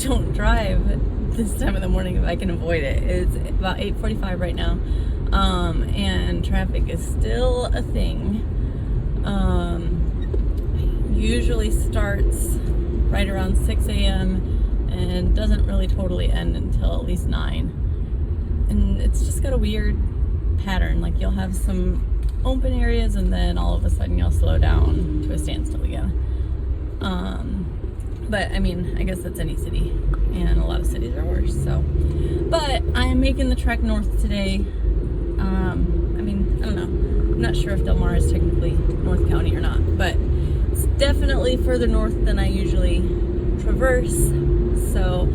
don't drive this time of the morning if I can avoid it. It's about 8:45 right now, and traffic is still a thing. Usually starts right around 6 a.m. and doesn't really totally end until at least 9. And it's just got a weird pattern. Like, you'll have some open areas and then all of a sudden you'll slow down to a standstill again. But I mean, I guess that's any city, and a lot of cities are worse. So, but I'm making the trek north today. I mean, I don't know. I'm not sure if Del Mar is technically North County or not, but it's definitely further north than I usually traverse. So,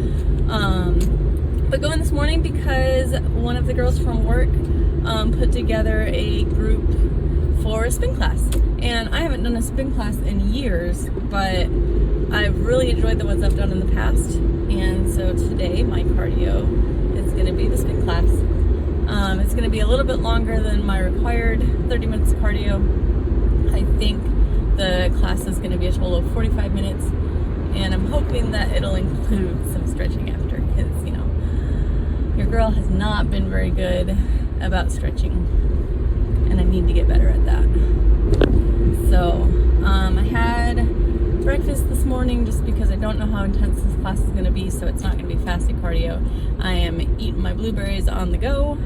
but going this morning because one of the girls from work put together a group for a spin class, and I haven't done a spin class in years, but I've really enjoyed the ones I've done in the past. And so today my cardio is going to be the spin class. It's going to be a little bit longer than my required 30 minutes of cardio. I think the class is going to be a total of 45 minutes, and I'm hoping that it'll include some stretching after, because, you know, your girl has not been very good about stretching, and I need to get better at that. So I had breakfast this morning just because I don't know how intense this class is going to be, so it's not going to be fasted cardio. I am eating my blueberries on the go.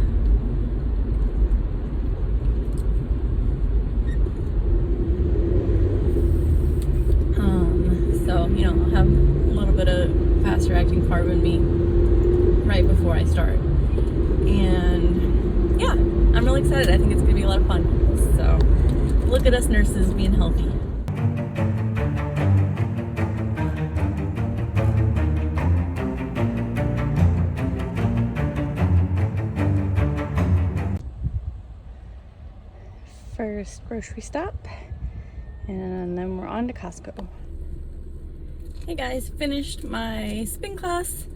So, you know, I'll have a little bit of faster acting carb in me right before I start. And yeah, I'm really excited. I think it's going to be a lot of fun. So look at us nurses being healthy. First grocery stop, and then we're on to Costco. Hey guys, finished my spin class,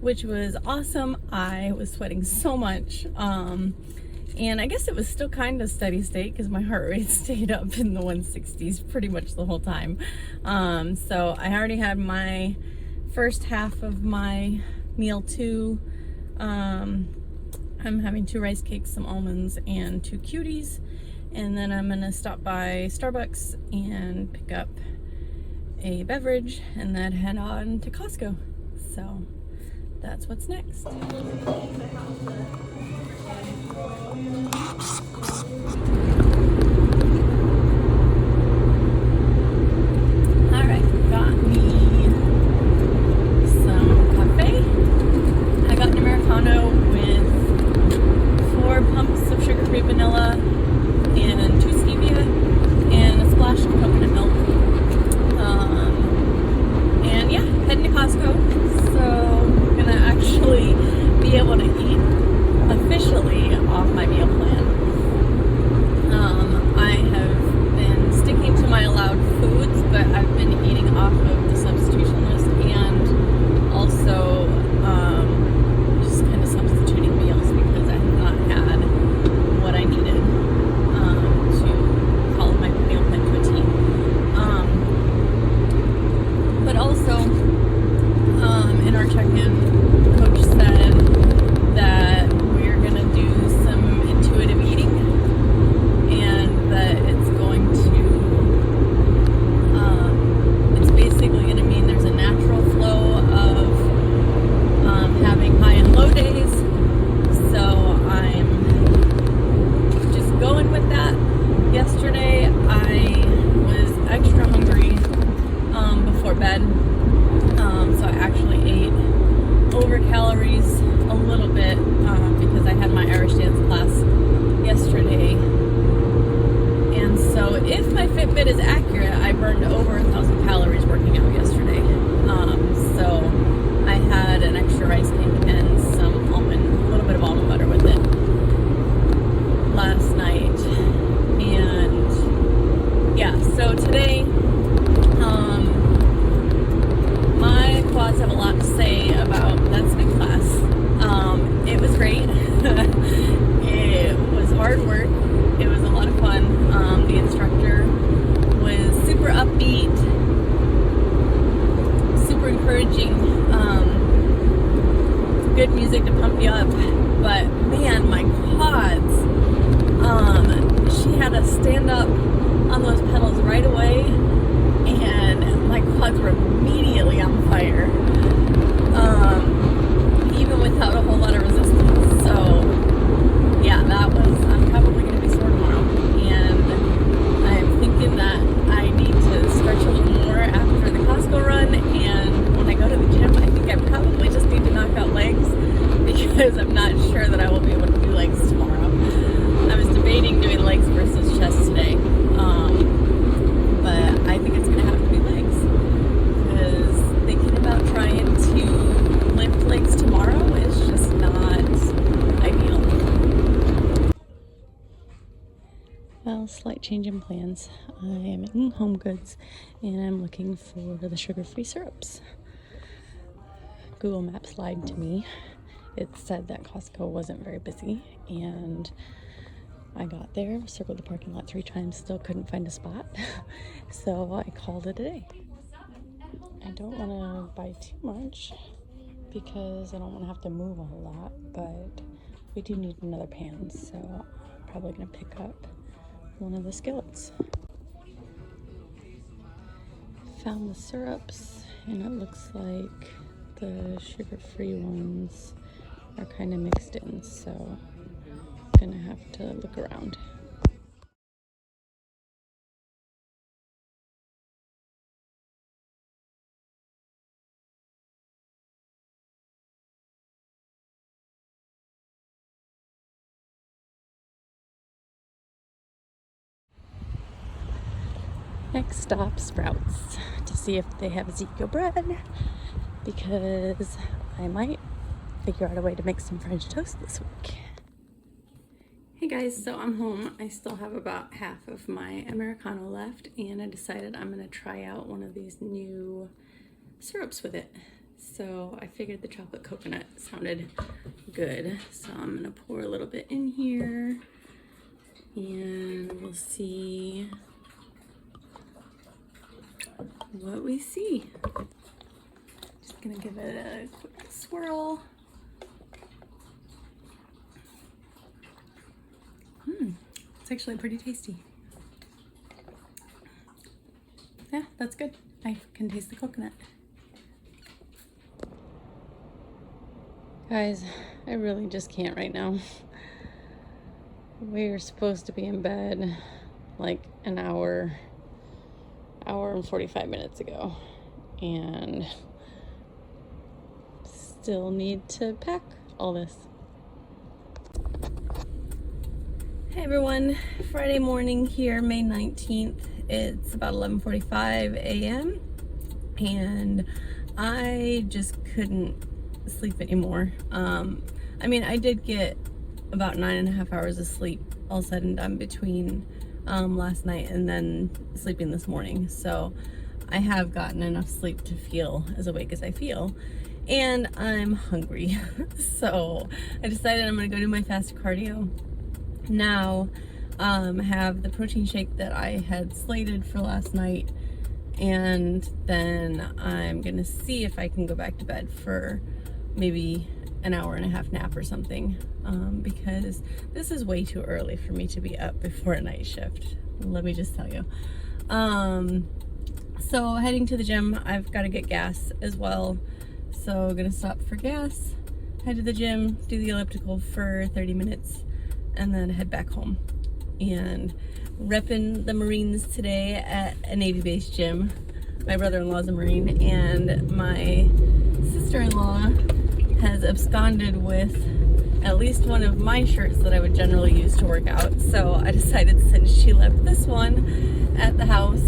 which was awesome. I was sweating so much, and I guess it was still kind of steady state because my heart rate stayed up in the 160s pretty much the whole time. So I already had my first half of my meal too. I'm having 2 rice cakes, some almonds, and 2 cuties. And then I'm gonna stop by Starbucks and pick up a beverage and then head on to Costco. So that's what's next. Alright, got me some coffee. I got an Americano with 4 pumps of sugar-free vanilla and 2 stevia and a splash of coconut milk. And yeah, heading to Costco. So I'm gonna actually be able to eat officially off my meal plan. I have been sticking to my allowed foods, but I've been eating off of the substitution list and also just kind of substituting meals because I have not had what I needed to follow my meal plan to a T. But also, in our check-in, Coach said that we're going to do some intuitive eating, and that it's going to, it's basically going to mean there's a natural flow of having high and low days. So I'm just going with that. Yesterday, I was extra hungry before bed, so I actually ate over calories a little bit because I had my Irish dance class yesterday, and so if my Fitbit is accurate, I burned over 1,000 calories working out yesterday. So I had an extra rice cake and some almond, a little bit of almond butter with it last night, and yeah, so today my quads have a lot to say about that spin class. It was great. It was hard work. It was a lot of fun. The instructor was super upbeat Well, slight change in plans. I am in Home Goods and I'm looking for the sugar-free syrups. Google Maps lied to me. It said that Costco wasn't very busy, and I got there, circled the parking lot 3 times, still couldn't find a spot. So I called it a day. I don't want to buy too much because I don't want to have to move a whole lot, but we do need another pan, so I'm probably going to pick up one of the skillets. Found the syrups, and it looks like the sugar-free ones are kind of mixed in, so I'm gonna have to look around. Next stop, Sprouts, to see if they have Ezekiel bread, because I might figure out a way to make some French toast this week. Hey guys, so I'm home. I still have about half of my Americano left, and I decided I'm gonna try out one of these new syrups with it. So I figured the chocolate coconut sounded good. So I'm gonna pour a little bit in here, and we'll see what we see. Just gonna give it a quick swirl. It's actually pretty tasty. Yeah, that's good. I can taste the coconut. Guys, I really just can't right now. We're supposed to be in bed like an hour and 45 minutes ago, and still need to pack all this. Hey everyone, Friday morning here, May 19th. It's about 11:45 a.m. and I just couldn't sleep anymore. I mean, I did get about 9.5 hours of sleep all said and done between last night and then sleeping this morning. So I have gotten enough sleep to feel as awake as I feel, and I'm hungry. So I decided I'm gonna go do my fast cardio now, have the protein shake that I had slated for last night, and then I'm gonna see if I can go back to bed for maybe an hour and a half nap or something, because this is way too early for me to be up before a night shift, let me just tell you. So heading to the gym, I've got to get gas as well, so gonna stop for gas, head to the gym, do the elliptical for 30 minutes, and then head back home. And repping the Marines today at a Navy-based gym. My brother-in-law's a Marine, and my sister-in-law has absconded with at least one of my shirts that I would generally use to work out. So I decided, since she left this one at the house,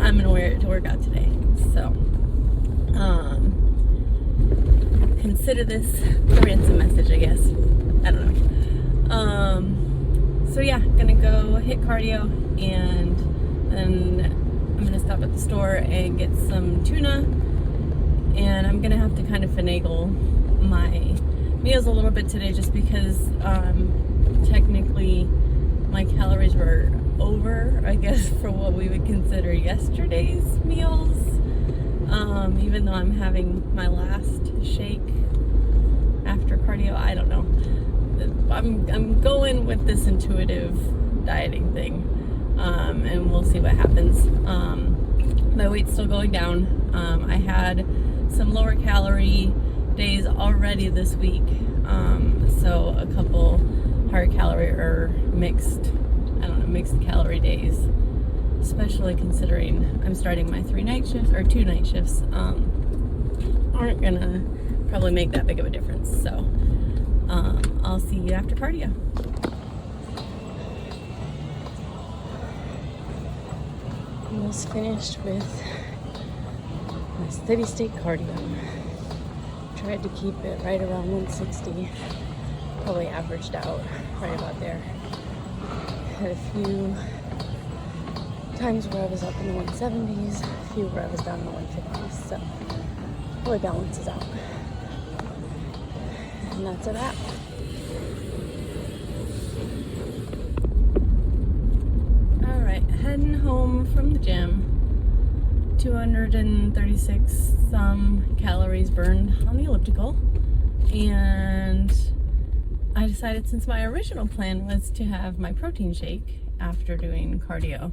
I'm gonna wear it to work out today. So consider this a ransom message, I guess. I don't know. So yeah, gonna go hit cardio, and then I'm gonna stop at the store and get some tuna, and I'm gonna have to kind of finagle my meals a little bit today, just because technically my calories were over, I guess, for what we would consider yesterday's meals, even though I'm having my last shake after cardio. I don't know. I'm going with this intuitive dieting thing, and we'll see what happens. My weight's still going down. I had some lower calorie days already this week, so a couple higher calorie or mixed calorie days, especially considering I'm starting my 2 night shifts, aren't gonna probably make that big of a difference. So I'll see you after cardio. Almost finished with my steady state cardio. Tried to keep it right around 160. Probably averaged out right about there. had a few times where I was up in the 170s, a few where I was down in the 150s, so it really balances out. And that's a wrap. Alright, heading home from the gym. 236 some calories burned on the elliptical. And I decided, since my original plan was to have my protein shake after doing cardio,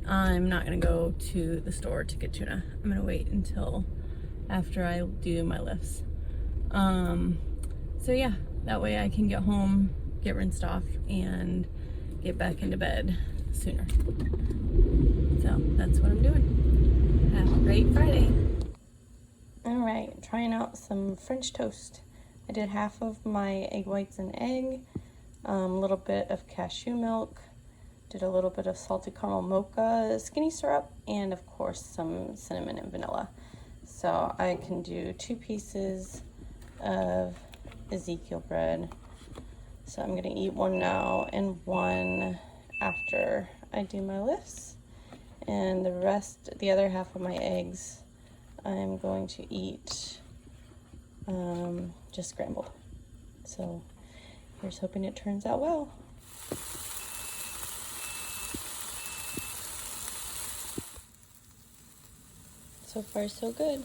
I'm not going to go to the store to get tuna. I'm going to wait until after I do my lifts. So yeah, that way I can get home, get rinsed off, and get back into bed sooner. So that's what I'm doing. Have a great Friday. Alright, trying out some French toast. I did half of my egg whites and egg, a little bit of cashew milk, did a little bit of salted caramel mocha skinny syrup, and of course some cinnamon and vanilla. So I can do 2 pieces of Ezekiel bread. So I'm gonna eat one now and one after I do my lifts. And the rest, the other half of my eggs, I'm going to eat just scrambled. So here's hoping it turns out well. So far, so good.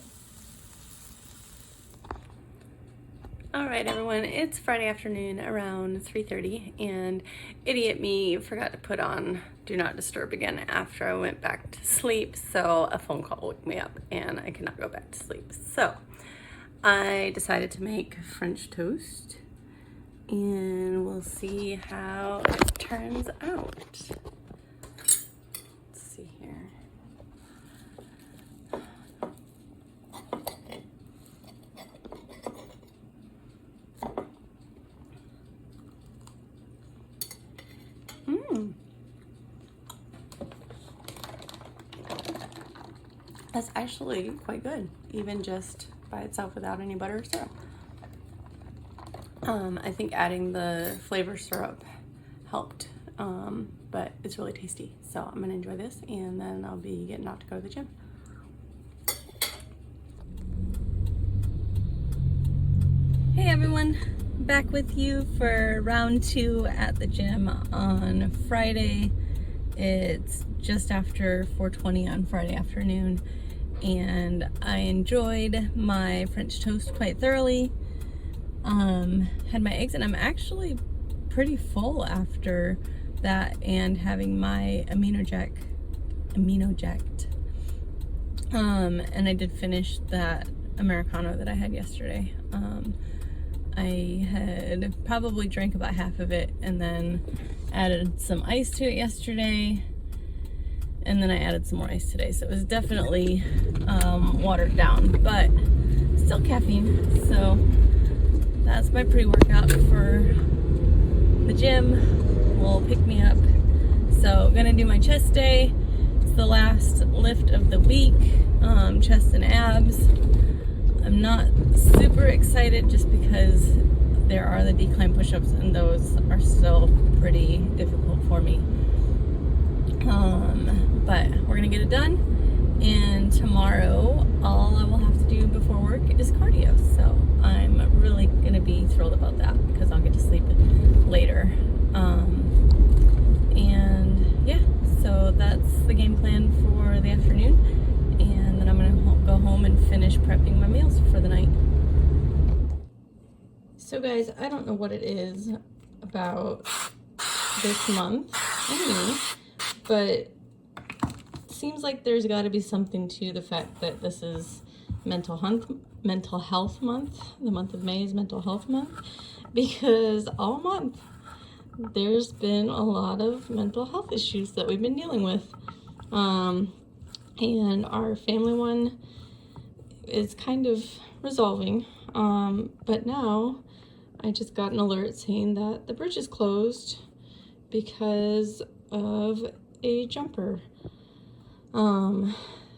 All right, everyone, it's Friday afternoon around 3:30, and idiot me forgot to put on Do Not Disturb again after I went back to sleep, so a phone call woke me up and I could not go back to sleep. So I decided to make French toast, and we'll see how it turns out. Let's see here. That's actually quite good, even just by itself without any butter or syrup. I think adding the flavor syrup helped, but it's really tasty. So I'm gonna enjoy this, and then I'll be getting out to go to the gym. Hey everyone, back with you for round 2 at the gym on Friday. It's just after 4:20 on Friday afternoon, and I enjoyed my French toast quite thoroughly. Had my eggs, and I'm actually pretty full after that, and having my amino jacked. And I did finish that Americano that I had yesterday. I had probably drank about half of it and then added some ice to it yesterday, and then I added some more ice today, so it was definitely watered down, but still caffeine. So that's my pre-workout for the gym. Will pick me up. So I'm gonna do my chest day. It's the last lift of the week, chest and abs. I'm not super excited just because there are the decline push-ups, and those are still pretty difficult for me. But we're gonna get it done, and tomorrow all I will have to do before work is cardio. So I'm really gonna be thrilled about that because I'll get to sleep later. And yeah, so that's the game plan for the afternoon, and then I'm gonna go home and finish prepping my meals for the night. So guys, I don't know what it is about this month and me, but it seems like there's got to be something to the fact that this is mental health month. The month of May is mental health month, because all month there's been a lot of mental health issues that we've been dealing with, and our family one is kind of resolving, but now I just got an alert saying that the bridge is closed because of a jumper.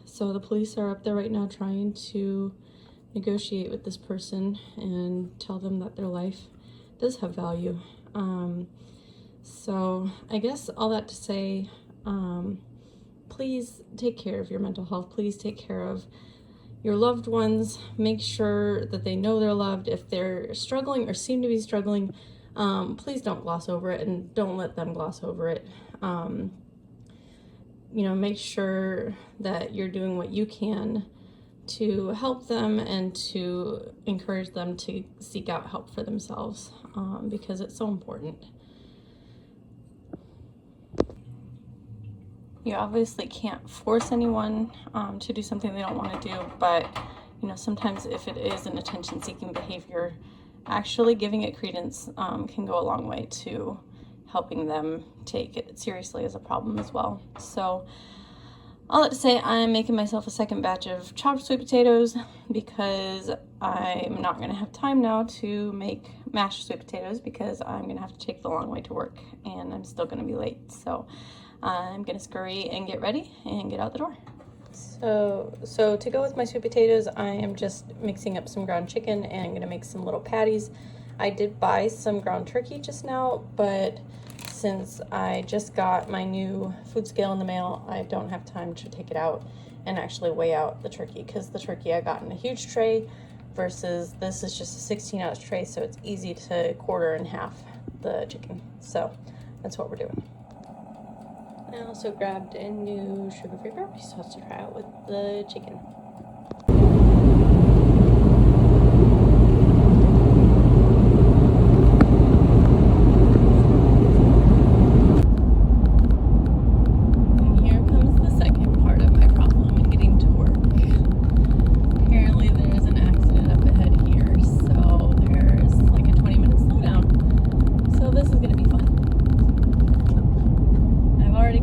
So the police are up there right now trying to negotiate with this person and tell them that their life does have value. So I guess all that to say, please take care of your mental health. Please take care of your loved ones. Make sure that they know they're loved. If they're struggling or seem to be struggling, please don't gloss over it, and don't let them gloss over it. Make sure that you're doing what you can to help them and to encourage them to seek out help for themselves, because it's so important. You obviously can't force anyone to do something they don't want to do, but sometimes if it is an attention-seeking behavior, actually giving it credence can go a long way to helping them take it seriously as a problem as well. So all that to say, I'm making myself a second batch of chopped sweet potatoes because I'm not going to have time now to make mashed sweet potatoes, because I'm going to have to take the long way to work and I'm still going to be late. So I'm going to scurry and get ready and get out the door. So to go with my sweet potatoes, I am just mixing up some ground chicken and I'm going to make some little patties. I did buy some ground turkey just now, but since I just got my new food scale in the mail, I don't have time to take it out and actually weigh out the turkey, because the turkey I got in a huge tray versus this is just a 16-ounce tray, so it's easy to quarter in half the chicken. So that's what we're doing. I also grabbed a new sugar-free barbecue sauce to try out with the chicken. And here comes the second part of my problem in getting to work. Apparently there is an accident up ahead here, so there's like a 20-minute slowdown. So this is going to be fun. I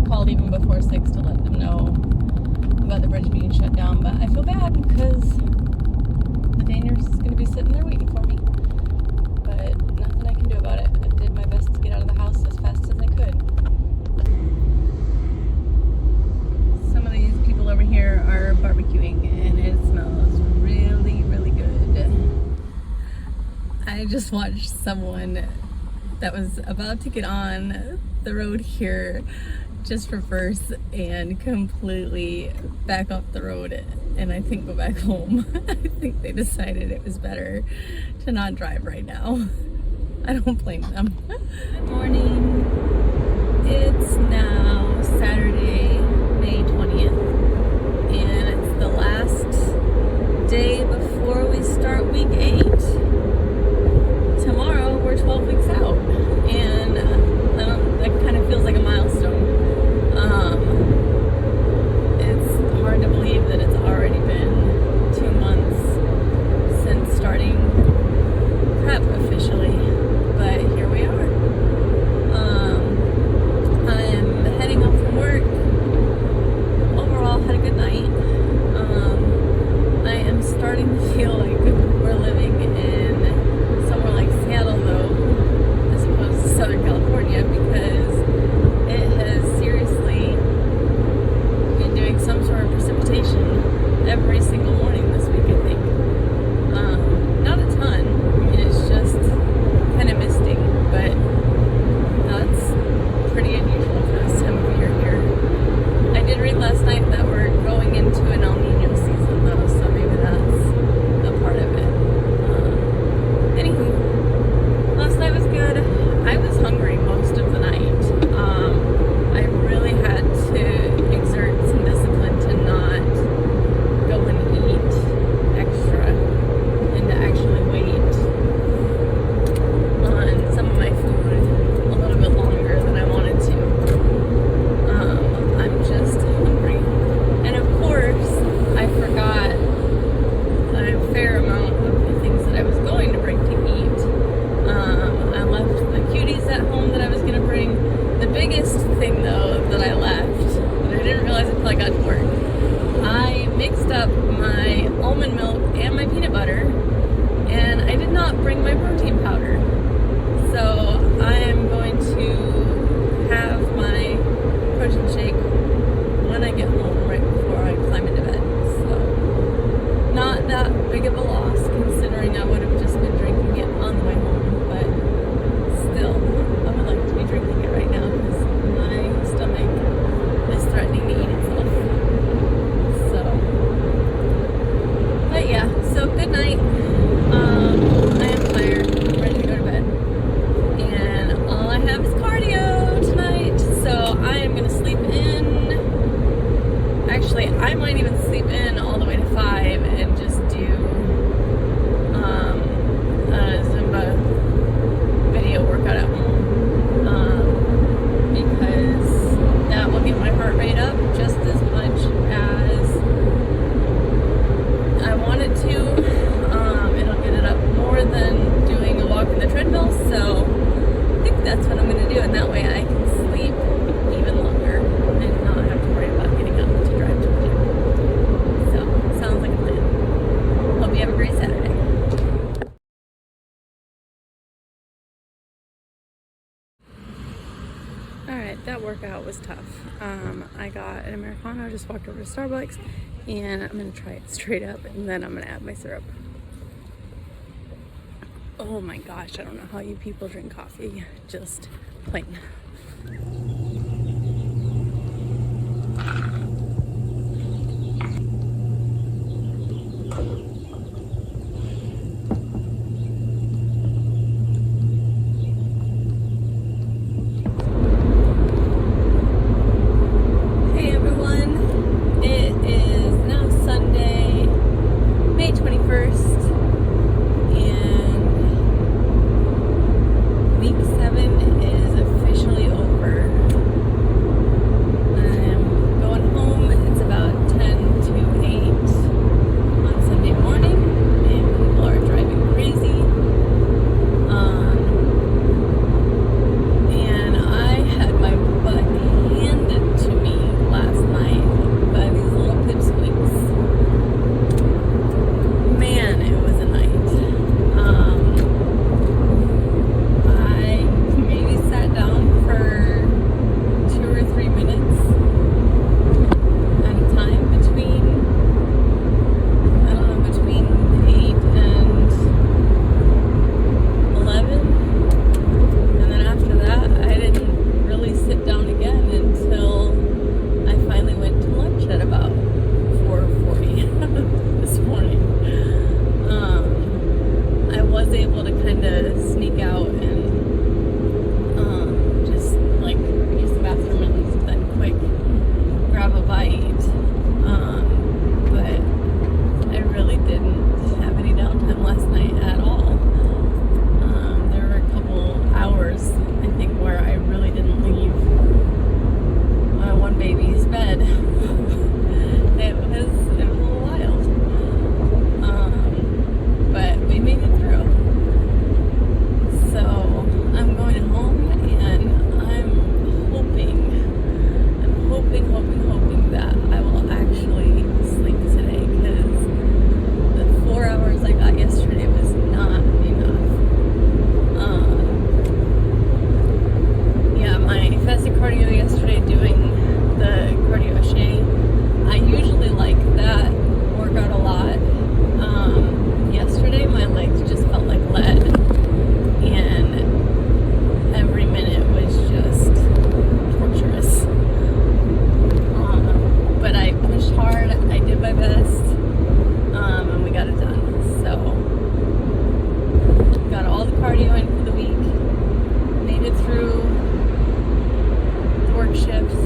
called even before 6 to let them know about the bridge being shut down, but I feel bad because the day nurse is going to be sitting there waiting for me, but nothing I can do about it. I did my best to get out of the house as fast as I could. Some of these people over here are barbecuing and it smells really, really good. I just watched someone that was about to get on the road here just for first and completely back off the road and I think go back home. I think they decided it was better to not drive right now. I don't blame them. Good morning. It's now Saturday, May 20th, and it's the last day before we start week 8. Tomorrow we're 12 weeks out, and that kind of feels like a milestone. It's hard to believe that it's already been 2 months since starting prep officially, but here we are. that workout was tough. I got an Americano, just walked over to Starbucks, and I'm gonna try it straight up, and then I'm gonna add my syrup. Oh my gosh, I don't know how you people drink coffee, just plain. Hey everyone, it is now Sunday, May 21st. Week 7 is officially over. I'm going home. It's about 10 to 8 on Sunday morning, and people are driving crazy. And I had my butt handed to me last night by these little pipsqueaks. Man, it was a night. Down for 2 or 3 minutes at a time between 8 and 11, and then after that I didn't really sit down again until I finally went to lunch at about 4:40 this morning. I was able to kind of sneak out and use the bathroom and then quick grab a bite, but I really didn't have any downtime last night at all. There were a couple hours, I think, where I really didn't leave one baby's bed. It was a little wild, but we made it through. So I'm going home, and I'm hoping that I will actually sleep today, because the 4 hours I got yesterday was not enough. Yeah, my fasted cardio yesterday, doing the cardio hache. I usually like that workout a lot. Yesterday my legs just felt like lead, and every minute was just torturous. But I pushed hard, I did my best, and we got it done. So, got all the cardio in for the week, made it through the work shifts,